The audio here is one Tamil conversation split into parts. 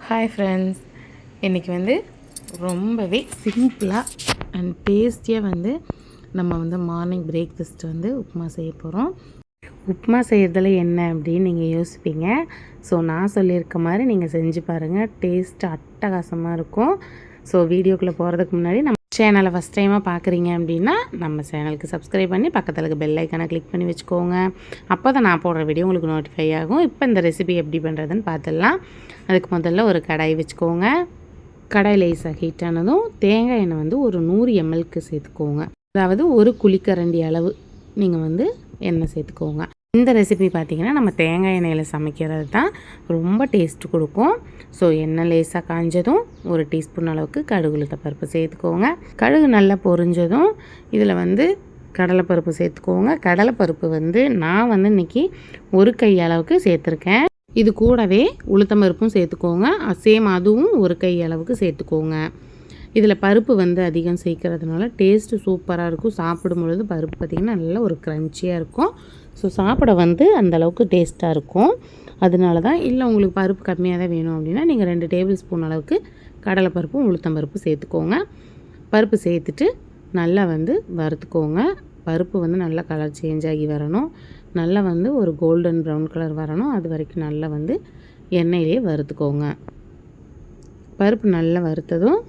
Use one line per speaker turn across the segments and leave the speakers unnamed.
ஹாய் ஃப்ரெண்ட்ஸ், இன்றைக்கி வந்து ரொம்பவே சிம்பிளாக அண்ட் டேஸ்டியாக நம்ம மார்னிங் பிரேக்ஃபாஸ்ட் உப்புமா செய்ய போகிறோம். உப்புமா செய்கிறதுல என்ன அப்படின்னு நீங்கள் யோசிப்பீங்க. ஸோ நான் சொல்லியிருக்க மாதிரி நீங்கள் செஞ்சு பாருங்கள், டேஸ்ட் அட்டகாசமாக இருக்கும். ஸோ வீடியோக்குள்ளே போகிறதுக்கு முன்னாடி நம்ம சேனலை ஃபஸ்ட் டைமாக பார்க்குறீங்க அப்படின்னா நம்ம சேனலுக்கு சப்ஸ்கிரைப் பண்ணி பக்கத்தில் இருக்க பெல் ஐக்கானை கிளிக் பண்ணி வச்சுக்கோங்க. அப்போ தான் நான் போடுற வீடியோ உங்களுக்கு நோட்டிஃபை ஆகும். இப்போ இந்த ரெசிபி எப்படி பண்ணுறதுன்னு பார்த்துடலாம். அதுக்கு முதல்ல ஒரு கடாய் வச்சுக்கோங்க. கடாய் லேசாக ஹீட் ஆனதும் தேங்காய் எண்ணெய் ஒரு 100 ml சேர்த்துக்கோங்க. அதாவது ஒரு குழிக்கரண்டி அளவு நீங்கள் எண்ணெய் சேர்த்துக்கோங்க. இந்த ரெசிபி பார்த்திங்கன்னா நம்ம தேங்காய் எண்ணெயில் சமைக்கிறது தான் ரொம்ப டேஸ்ட்டு கொடுக்கும். ஸோ எண்ணெய் லேசாக காஞ்சதும் ஒரு டீஸ்பூன் அளவுக்கு கடுகு உளுத்த பருப்பு சேர்த்துக்கோங்க. கடுகு நல்லா பொரிஞ்சதும் இதில் கடலைப்பருப்பு சேர்த்துக்கோங்க. கடலைப்பருப்பு நான் இன்றைக்கி ஒரு கை அளவுக்கு சேர்த்துருக்கேன். இது கூடவே உளுத்தம்பருப்பும் சேர்த்துக்கோங்க. சேம் அதுவும் ஒரு கை அளவுக்கு சேர்த்துக்கோங்க. இதில் பருப்பு அதிகம் சேர்க்கறதுனால டேஸ்ட்டு சூப்பராக இருக்கும். சாப்பிடும் பொழுது பருப்பு பார்த்திங்கன்னா நல்லா ஒரு க்ரன்ச்சியாக இருக்கும். ஸோ சாப்பிட அந்தளவுக்கு டேஸ்ட்டாக இருக்கும். அதனால தான். இல்லை உங்களுக்கு பருப்பு கம்மியாக தான் வேணும் அப்படின்னா நீங்கள் 2 டேபிள் ஸ்பூன் அளவுக்கு கடலைப்பருப்பும் உளுத்தம்பருப்பு சேர்த்துக்கோங்க. பருப்பு சேர்த்துட்டு நல்லா வறுத்துக்கோங்க. பருப்பு நல்லா கலர் சேஞ்ச் ஆகி வரணும். நல்லா ஒரு கோல்டன் ப்ரௌன் கலர் வரணும். அது வரைக்கும் நல்லா எண்ணெயிலே வறுத்துக்கோங்க. பருப்பு நல்லா வறுத்ததும்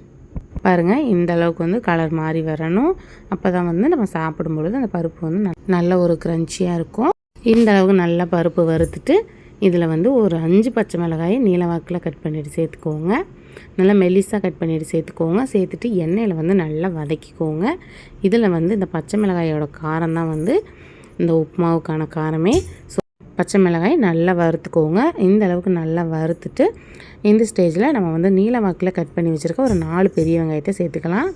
பாருங்கள், இந்த அளவுக்கு கலர் மாறி வரணும். அப்போ தான் நம்ம சாப்பிடும்பொழுது அந்த பருப்பு நல்ல ஒரு க்ரன்ச்சியாக இருக்கும். இந்த அளவுக்கு நல்லா பருப்பு வறுத்துட்டு இதில் ஒரு 5 பச்சை மிளகாயை நீளவாக்கில் கட் பண்ணிவிட்டு சேர்த்துக்கோங்க. நல்லா மெல்லிஸாக கட் பண்ணிவிட்டு சேர்த்துக்கோங்க. சேர்த்துட்டு எண்ணெயில் நல்லா வதக்கிக்கோங்க. இதில் இந்த பச்சை மிளகாயோட காரம் தான் இந்த உப்புமாவுக்கான காரமே. ஸோ பச்சை மிளகாய் நல்லா வறுத்துக்கோங்க. இந்த அளவுக்கு நல்லா வறுத்துட்டு இந்த ஸ்டேஜில் நம்ம நீளவாக்கில் கட் பண்ணி வச்சுருக்க ஒரு 4 பெரிய வெங்காயத்தை சேர்த்துக்கலாம்.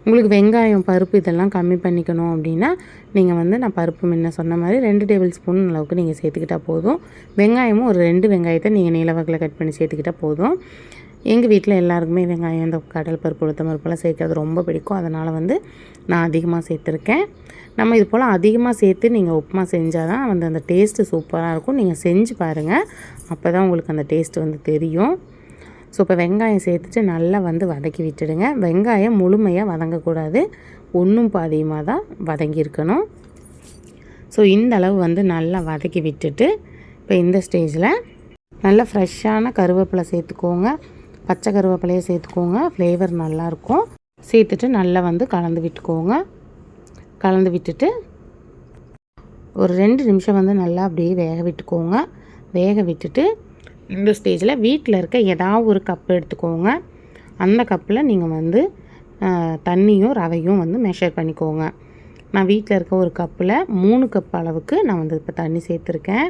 உங்களுக்கு வெங்காயம் பருப்பு இதெல்லாம் கம்மி பண்ணிக்கணும் அப்படின்னா நீங்கள் நான் பருப்பு முன்ன சொன்ன மாதிரி 2 டேபிள் ஸ்பூன் அளவுக்கு நீங்கள் சேர்த்துக்கிட்டால் போதும். வெங்காயமும் ஒரு 2 வெங்காயத்தை நீங்கள் நீளவாக்கில் கட் பண்ணி சேர்த்துக்கிட்டால் போதும். எங்கள் வீட்டில் எல்லாருக்குமே வெங்காயம் இந்த கடல் பருப்பு உளுத்தம் பருப்பெல்லாம் சேர்க்கறது ரொம்ப பிடிக்கும். அதனால் நான் அதிகமாக சேர்த்துருக்கேன். நம்ம இது போல் அதிகமாக சேர்த்து நீங்கள் உப்புமா செஞ்சால் தான் அந்த டேஸ்ட்டு சூப்பராக இருக்கும். நீங்கள் செஞ்சு பாருங்கள், அப்போ தான் உங்களுக்கு அந்த டேஸ்ட்டு தெரியும். ஸோ இப்போ வெங்காயம் சேர்த்துட்டு நல்லா வதக்கி விட்டுடுங்க. வெங்காயம் முழுமையாக வதங்கக்கூடாது, ஒன்றும் பாதியமாக தான் வதங்கியிருக்கணும். ஸோ இந்த அளவு நல்லா வதக்கி விட்டுட்டு இப்போ இந்த ஸ்டேஜில் நல்லா ஃப்ரெஷ்ஷான கருவேப்பிலை சேர்த்துக்கோங்க. பச்சை கருவேப்பிலையை சேர்த்துக்கோங்க, ஃப்ளேவர் நல்லாயிருக்கும். சேர்த்துட்டு நல்லா கலந்து விட்டுக்கோங்க. கலந்து விட்டுட்டு ஒரு 2 நிமிஷம் நல்லா அப்படியே வேக விட்டுக்கோங்க. வேக விட்டுட்டு இந்த ஸ்டேஜில் வீட்டில் இருக்க ஏதாவது ஒரு கப்பு எடுத்துக்கோங்க. அந்த கப்பில் நீங்கள் தண்ணியும் ரவையும் மெஷர் பண்ணிக்கோங்க. நான் வீட்டில் இருக்க ஒரு கப்பில் 3 கப் அளவுக்கு நான் இப்போ தண்ணி சேர்த்துருக்கேன்.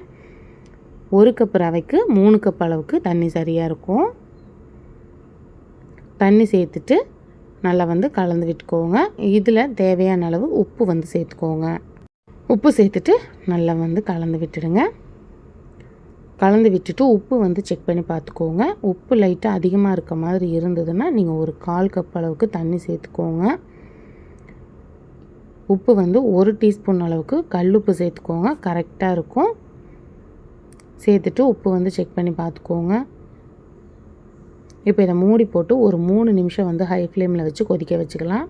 1 கப் ரவைக்கு 3 கப் அளவுக்கு தண்ணி சரியாக இருக்கும். தண்ணி சேர்த்துட்டு நல்லா கலந்து விட்டுக்கோங்க. இதில் தேவையான அளவு உப்பு சேர்த்துக்கோங்க. உப்பு சேர்த்துட்டு நல்லா கலந்து விட்டுடுங்க. கலந்து விட்டுட்டு உப்பு செக் பண்ணி பார்த்துக்கோங்க. உப்பு லைட்டாக அதிகமாக இருக்க மாதிரி இருந்ததுன்னா நீங்கள் ஒரு 1/4 கப் அளவுக்கு தண்ணி சேர்த்துக்கோங்க. உப்பு 1 டீஸ்பூன் அளவுக்கு கல்லுப்பு சேர்த்துக்கோங்க, கரெக்டாக இருக்கும். சேர்த்துட்டு உப்பு செக் பண்ணி பார்த்துக்கோங்க. இப்போ இதை மூடி போட்டு ஒரு 3 நிமிஷம் ஹை ஃப்ளேமில் வச்சு கொதிக்க வச்சுக்கலாம்.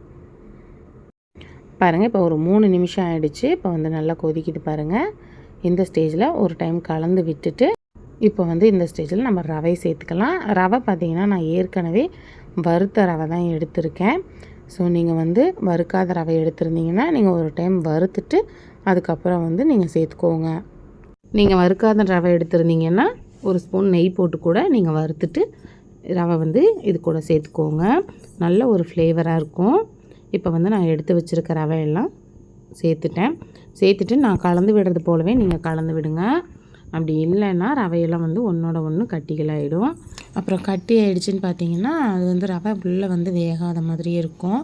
பாருங்கள், இப்போ ஒரு 3 நிமிஷம் ஆகிடுச்சு. இப்போ நல்லா கொதிக்கிது பாருங்கள். இந்த ஸ்டேஜில் ஒரு டைம் கலந்து விட்டுட்டு இப்போ இந்த ஸ்டேஜில் நம்ம ரவை சேர்த்துக்கலாம். ரவை பார்த்திங்கன்னா நான் ஏற்கனவே வறுத்த ரவை தான் எடுத்திருக்கேன். ஸோ நீங்கள் வறுக்காத ரவை எடுத்துருந்தீங்கன்னா நீங்கள் ஒரு டைம் வறுத்துட்டு அதுக்கப்புறம் நீங்கள் சேர்த்துக்கோங்க. நீங்கள் வறுக்காத ரவை எடுத்துருந்தீங்கன்னா ஒரு ஸ்பூன் நெய் போட்டு கூட நீங்கள் வறுத்துட்டு ரவை இது கூட சேர்த்துக்கோங்க. நல்ல ஒரு ஃப்ளேவராக இருக்கும். இப்போ நான் எடுத்து வச்சுருக்க ரவையெல்லாம் சேர்த்துட்டேன். சேர்த்துட்டு நான் கலந்து விடுறது போலவே நீங்கள் கலந்து விடுங்க. அப்படி இல்லைன்னா ரவையெல்லாம் ஒன்றோட ஒன்று கட்டிகளாகிடும். அப்புறம் கட்டி ஆகிடுச்சின்னு பார்த்தீங்கன்னா அது ரவை உள்ளே வேகாத மாதிரியே இருக்கும்.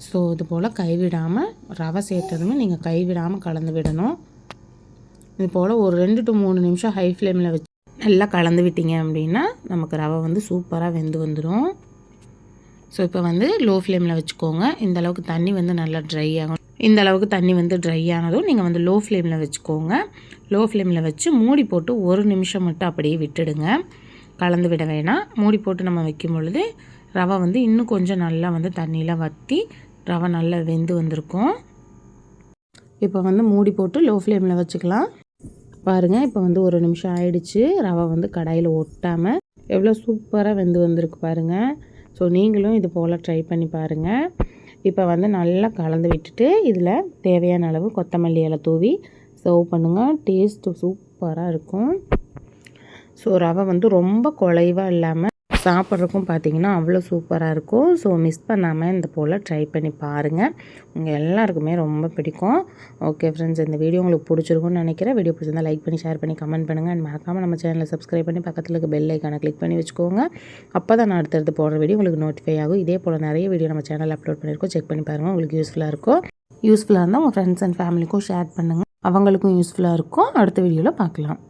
ஸோ இது போல் கைவிடாமல் ரவை சேர்த்ததுமே நீங்கள் கைவிடாமல் கலந்து விடணும். இது போல் ஒரு 2 to 3 நிமிஷம் ஹை ஃப்ளேமில் வச்சு நல்லா கலந்து விட்டீங்க அப்படின்னா நமக்கு ரவை சூப்பராக வெந்து வந்துடும். ஸோ இப்போ லோ ஃப்ளேமில் வச்சுக்கோங்க. இந்த அளவுக்கு தண்ணி நல்லா ட்ரை ஆகும். இந்த அளவுக்கு தண்ணி வந்து ட்ரை ஆனதும் நீங்கள் வந்து லோ ஃப்ளேமில் வச்சுக்கோங்க. லோ ஃப்ளேமில் வச்சு மூடி போட்டு 1 நிமிஷம் மட்டும் அப்படியே விட்டுடுங்க. கலந்து விட வேணாம். மூடி போட்டு நம்ம வைக்கும் பொழுது ரவை வந்து இன்னும் கொஞ்சம் நல்லா வந்து தண்ணியில் வற்றி ரவை நல்லா வெந்து வந்திருக்கும். இப்போ வந்து மூடி போட்டு லோ ஃப்ளேமில் வச்சுக்கலாம். பாருங்கள், இப்போ வந்து 1 நிமிஷம் ஆயிடுச்சு. ரவை வந்து கடாயில் ஒட்டாமல் எவ்வளோ சூப்பராக வெந்து வந்திருக்கு பாருங்கள். ஸோ நீங்களும் இது போல் ட்ரை பண்ணி பாருங்கள். இப்போ வந்து நல்லா கலந்து விட்டுட்டு இதில் தேவையான அளவு கொத்தமல்லி இலை தூவி சர்வ் பண்ணுங்கள். டேஸ்ட்டு சூப்பராக இருக்கும். ஸோ ரவை வந்து ரொம்ப குழைவாக இல்லாமல் சாப்பிட்றதுக்கும் பார்த்திங்கன்னா அவ்வளோ சூப்பராக இருக்கும். ஸோ மிஸ் பண்ணாமல் இந்த போல் ட்ரை பண்ணி பாருங்கள். உங்கள் எல்லாருக்குமே ரொம்ப பிடிக்கும். ஓகே ஃப்ரெண்ட்ஸ், இந்த வீடியோ உங்களுக்கு பிடிச்சிருக்கும்னு நினைக்கிறேன். வீடியோ பிடிச்சிருந்தால் லைக் பண்ணி ஷேர் பண்ணி கமெண்ட் பண்ணுங்கள். அண்ட் மறக்காமல் நம்ம சேனலை சப்ஸ்கிரைப் பண்ணி பக்கத்தில் இருக்க பெல் ஐக்கானை கிளிக் பண்ணி வச்சுக்கோங்க. அப்போ தான் நான் அடுத்தடுத்து போடுற வீடியோ உங்களுக்கு நோட்டிஃபை ஆகும். இதே போல் நிறைய வீடியோ நம்ம சேனலில் அப்லோட் பண்ணியிருக்கோம். செக் பண்ணி பாருங்கள், உங்களுக்கு யூஸ்ஃபுல்லாக இருக்கும். யூஸ்ஃபுல்லாக இருந்தால் உங்கள் ஃப்ரெண்ட்ஸ் அண்ட் ஃபேமிலிக்கும் ஷேர் பண்ணுங்கள். அவங்களுக்கும் யூஸ்ஃபுல்லாக இருக்கும். அடுத்த வீடியோவில் பார்க்கலாம்.